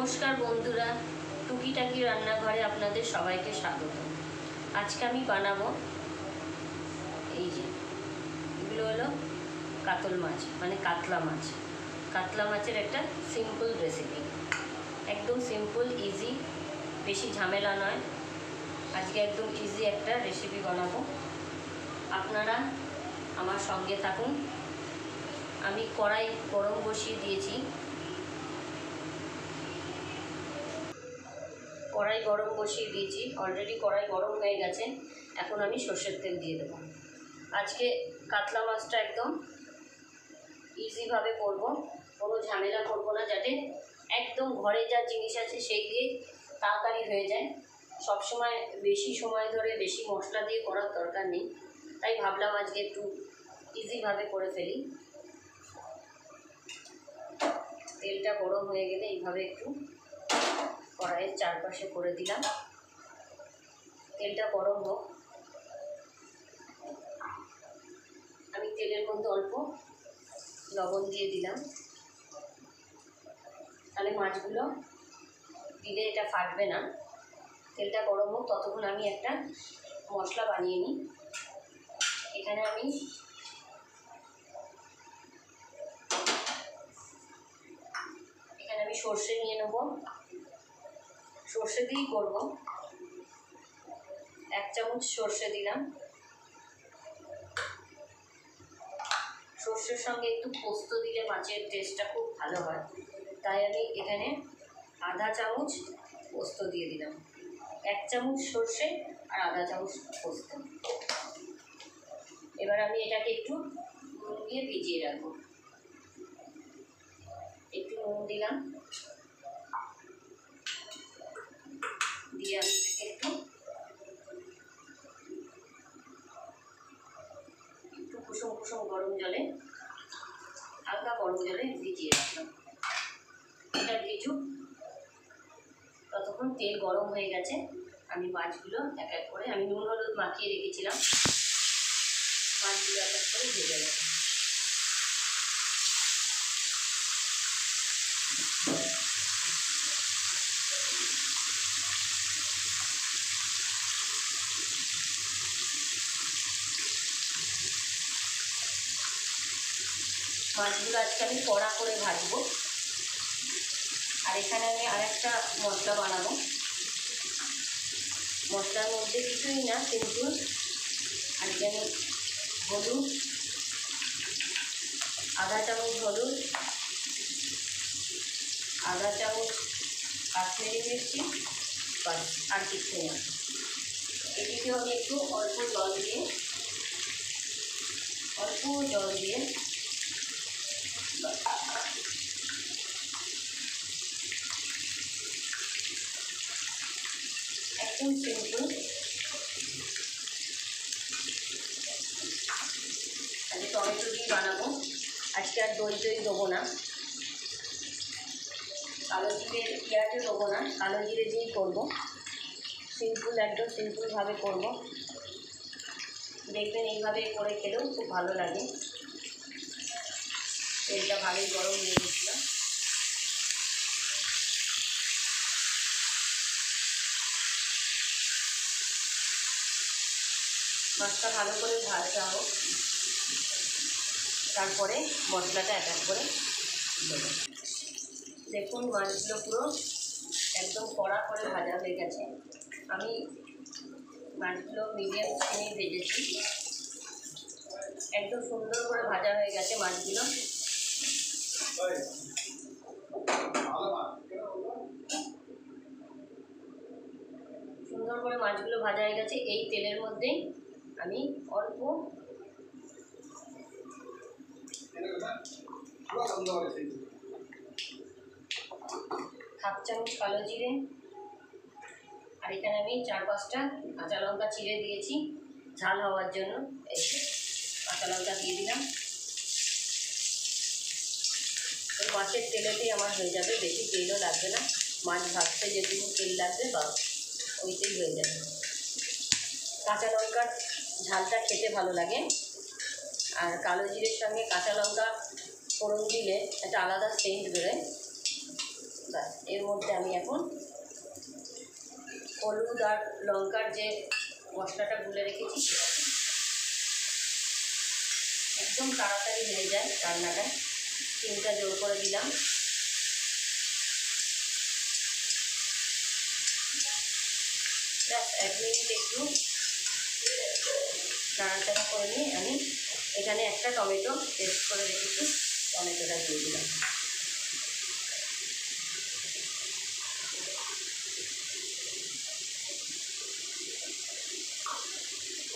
নমস্কার বন্ধুরা, টুকিটাকি রান্নাঘরে আপনাদের সবাইকে স্বাগত। আজকে আমি বানাবো এই যে এগুলো হলো কাতল মাছ, মানে কাতলা মাছ। কাতলা মাছের একটা সিম্পল রেসিপি, একদম সিম্পল ইজি, বেশি ঝামেলা নয়। আজকে একদম ইজি একটা রেসিপি বানাবো, আপনারা আমার সঙ্গে থাকুন। আমি কড়াই গরম বসিয়ে দিয়েছি, অলরেডি কড়াই গরম হয়ে গেছে। এখন আমি সর্ষের তেল দিয়ে দেবো। আজকে কাতলা মাছটা একদম ইজিভাবে করবো, কোনো ঝামেলা করবো না, যাতে একদম ঘরে যা জিনিস আছে সেই দিয়ে তাড়াতাড়ি হয়ে যায়। সবসময় বেশি সময় ধরে বেশি মশলা দিয়ে করার দরকার নেই, তাই ভাবলাম আজকে একটু ইজিভাবে করে ফেলি। তেলটা গরম হয়ে গেলে এইভাবে একটু কড়াইয়ের চারপাশে করে দিলাম। তেলটা গরম হোক। আমি তেলের মধ্যে অল্প লবণ দিয়ে দিলাম, তাহলে মাছগুলো দিলে এটা ফাটবে না। তেলটা গরম হোক, ততক্ষণ আমি একটা মশলা বানিয়ে নিই। এখানে আমি সর্ষে নিয়ে নেব, সর্ষে দিয়েই করবো। 1 চামচ সর্ষে দিলাম। সর্ষের সঙ্গে একটু পোস্ত দিলে মাছের টেস্টটা খুব ভালো হয়, তাই আমি এখানে আধা চামচ পোস্ত দিয়ে দিলাম। 1 চামচ সর্ষে আর আধা চামচ পোস্ত। এবার আমি এটাকে একটু নুন দিয়ে ভিজিয়ে রাখবো। একটু নুন দিলাম, দিয়ে আমি এটাকে একটু কুসুম কুসুম গরম জলে, হালকা গরম জলে ভিজিয়ে রাখলাম। এটা ভিজুক, ততক্ষণ তেল গরম হয়ে গেছে। আমি মাছগুলো এক এক করে, আমি নুন হলুদ মাখিয়ে রেখেছিলাম, মাছগুলো এক এক করে ভেজে নেব। মাছগুলো আজকে আমি কড়া করে ভাজবো। আর এখানে আমি আরেকটা মশলা বানাবো। মশলার মধ্যে কিছুই না, সিম্পল। আর এখানে হলুদ, আধা চামচ হলুদ, আধা চামচ কাশ্মীরি মির্চি, বাস, আর কিছু না। এটিকে আমি একটু অল্প জল দিয়ে একদম সিম্পল। আজকে টমেটো দিয়ে বানাবো, আজকে আর দই দেবো না, কালো জিরে পেঁয়াজও দেবো না, কালো জিরে দিয়েই করবো। সিম্পল, একদম সিম্পলভাবে করবো। দেখবেন এইভাবে করে খেলেও খুব ভালো লাগে। তেলটা ভালোই গরম হয়ে গেছিল। মাছটা ভালো করে ভাজা হোক, তারপরে মশলাটা এক এক করে দেবো। দেখুন মাছগুলো পুরো একদম কড়া করে ভাজা হয়ে গেছে। আমি মাছগুলো মিডিয়াম ফ্লেমে ভেজেছি, একদম সুন্দর করে ভাজা হয়ে গেছে মাছগুলো। সুন্দর করে মাছগুলো ভাজা হয়ে গেছে। এই তেলের মধ্যেই আমি অল্প হাফ চামচ কালো জিরে, আর এখানে আমি 4-5টা কাঁচা লঙ্কা চিড়ে দিয়েছি ঝাল হওয়ার জন্য। এই কাঁচা লঙ্কা দিয়ে দিলাম। মাছের তেলেতেই আমার হয়ে যাবে, বেশি তেলও লাগবে না। মাছ ভাজতে যেটুকু তেল লাগবে বা ওইটাই হয়ে যাবে। কাঁচা লঙ্কার ঝালটা খেতে ভালো লাগে, আর কালো জিরের সঙ্গে কাঁচা লঙ্কা ফোড়ন দিলে একটা আলাদা সেন্ট বেরোয়। এর মধ্যে আমি এখন হলুদ আর লঙ্কার যে মশলাটা গুলে রেখেছি একদম তাড়াতাড়ি হয়ে যায় রান্নাটা। স্টিমটা জোর করে দিলাম। ব্যাস 1 মিনিট একটু নাড়াচাড়া করে নিয়ে আমি এখানে একটা টমেটো পেস্ট করে রেখেছি, টমেটোটা দিয়ে দিলাম।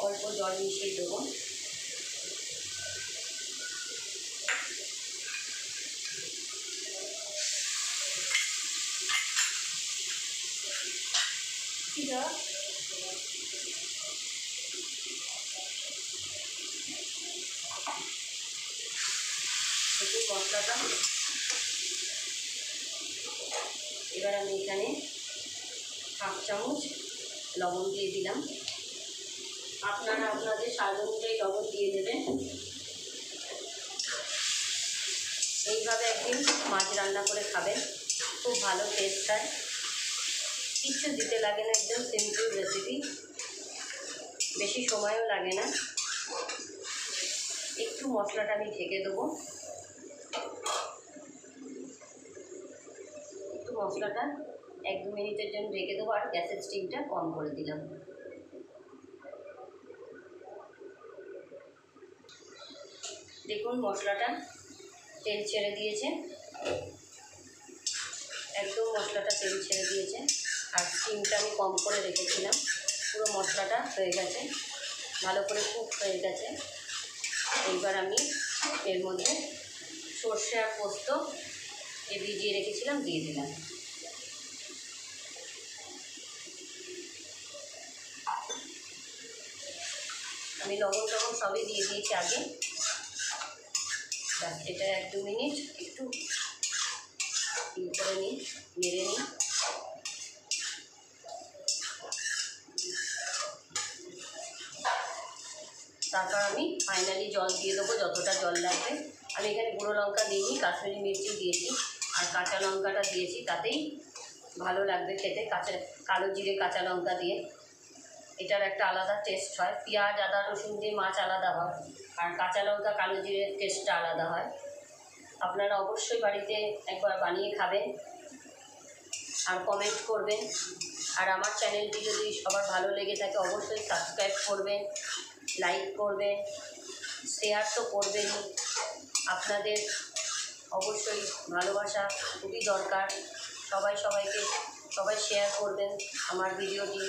অল্প জল মিশিয়ে দেবো। দেখুন মশলাটা। এবার আমি এখানে 1/2 চামচ লবণ দিয়ে দিলাম। আপনারা আপনাদের স্বাদ অনুযায়ী লবণ দিয়ে দেবেন। এইভাবে একদিন মাছ রান্না করে খাবেন, খুব ভালো টেস্ট হয়। কিচ্ছু দিতে লাগে না, একদম সিম্পল রেসিপি, বেশি সময়ও লাগে না। একটু মশলাটা আমি ঢেকে দেবো। একটু মশলাটা 1-2 মিনিটের জন্য ঢেকে দেবো আর গ্যাসের স্টিমটা কম করে দিলাম। দেখুন মশলাটা তেল ছেড়ে দিয়েছে, একদম মশলাটা তেল ছেড়ে দিয়েছে আর স্টিমটা আমি কম করে রেখেছিলাম। পুরো মশলাটা হয়ে গেছে, ভালো করে কুক হয়ে গেছে। এইবার আমি এর মধ্যে সর্ষে আর পোস্ত ভিজিয়ে রেখেছিলাম দিয়ে দিলাম। আমি লবণ টবণ সবই দিয়ে দিয়েছি আগে। ব্যাস এটা 1-2 মিনিট একটু করে নিই, নেড়ে নিই। তারপর আমি ফাইনালি জল দিয়ে দেবো, যতটা জল লাগবে। আমি এখানে গুঁড়ো লঙ্কা দিইনি, কাশ্মীরি মির্চি দিয়েছি আর কাঁচা লঙ্কাটা দিয়েছি, তাতেই ভালো লাগবে খেতে। কালো জিরে কাঁচা লঙ্কা দিয়ে এটার একটা আলাদা টেস্ট হয়। পেঁয়াজ আদা রসুন দিয়ে মাছ আলাদা হয় আর কাঁচা লঙ্কা কালো জিরের টেস্টটা আলাদা হয়। আপনারা অবশ্যই বাড়িতে একবার বানিয়ে খাবেন আর কমেন্ট করবেন। আর আমার চ্যানেলটি যদি সবার ভালো লেগে থাকে অবশ্যই সাবস্ক্রাইব করবেন, লাইক করবেন, শেয়ার তো করবেনই। আপনাদের অবশ্যই ভালোবাসা খুবই দরকার। সবাই শেয়ার করবেন আমার ভিডিওটি,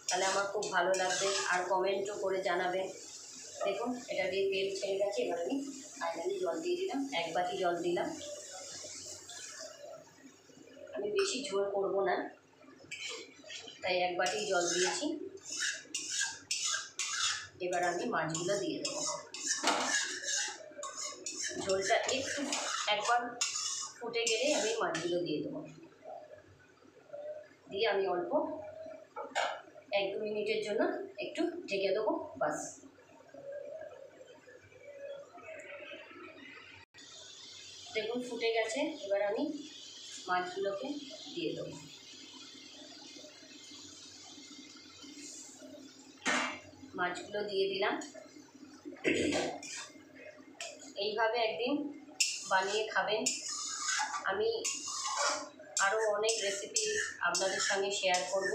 তাহলে আমার খুব ভালো লাগবে। আর কমেন্টও করে জানাবেন। দেখুন এটা দিয়ে তেল ছেড়ে গেছে। এবার আমি ফাইনালি জল দিয়ে দিলাম, 1 বাটি জল দিলাম। আমি বেশি ঝোল করব না, তাই 1 বাটি জল দিয়েছি। এবার আমি মাছগুলো দিয়ে দেবো। ঝোলটা একটু একবার ফুটে গেলে আমি মাছগুলো দিয়ে দেবো। দিয়ে আমি অল্প 1-2 মিনিটের জন্য একটু ঢেকে দেবো, বাস। দেখুন ফুটে গেছে। এবার আমি মাছগুলোকে দিয়ে দেবো। মাছগুলো দিয়ে দিলাম। এইভাবে একদিন বানিয়ে খাবেন। আমি আরও অনেক রেসিপি আপনাদের সঙ্গে শেয়ার করব,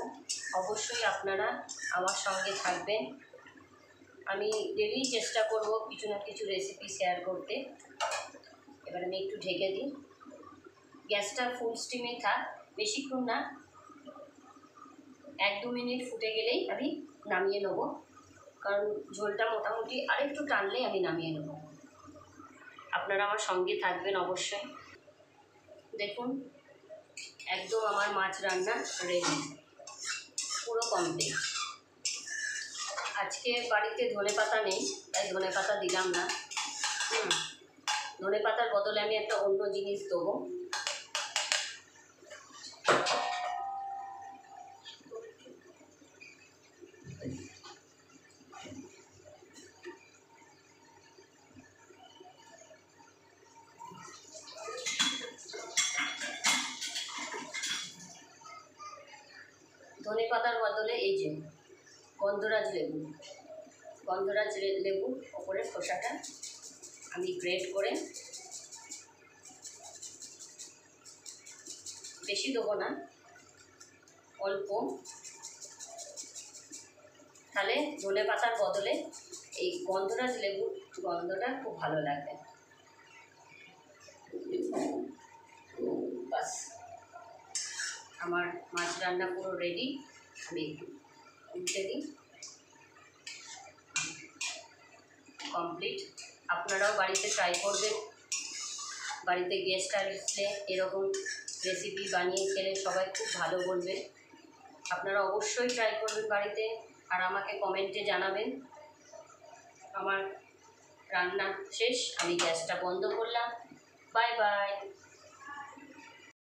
অবশ্যই আপনারা আমার সঙ্গে থাকবেন। আমি ডেলি চেষ্টা করব কিছু না কিছু রেসিপি শেয়ার করতে। এবার আমি একটু ঢেকে দিই। গ্যাসটা ফুল স্টিমে থাক, বেশিক্ষণ না, 1-2 মিনিট ফুটে গেলেই আমি নামিয়ে নেব, কারণ ঝোলটা মোটামুটি আরেকটু টানলেই আমি নামিয়ে নেব। আপনারা আমার সঙ্গে থাকবেন অবশ্যই। দেখুন একদম আমার মাছ রান্না রেডি, পুরো কমপ্লিট। আজকে বাড়িতে ধনেপাতা নেই, তাই ধনেপাতা দিলাম না। ধনেপাতার বদলে আমি একটা অন্য জিনিস দেবো। বদলে এই যে গন্ধরাজ লেবু, লেবু ওপরের খোসাটা আমি গ্রেট করে, বেশি দেবো না, অল্প, তাহলে ধনে পাতার বদলে এই গন্ধরাজ লেবুর গন্ধটা খুব ভালো লাগবে। বাস, আমার মাছ রান্না পুরো রেডি। আমি একটু উল্টে দিই। কমপ্লিট। আপনারাও বাড়িতে ট্রাই করবেন। বাড়িতে গেস্ট আসলে এরকম রেসিপি বানিয়ে খেলে সবাই খুব ভালো বলবে। আপনারা অবশ্যই ট্রাই করবেন বাড়িতে, আর আমাকে কমেন্টে জানাবেন। আমার রান্না শেষ, আমি গ্যাসটা বন্ধ করলাম। Bye bye.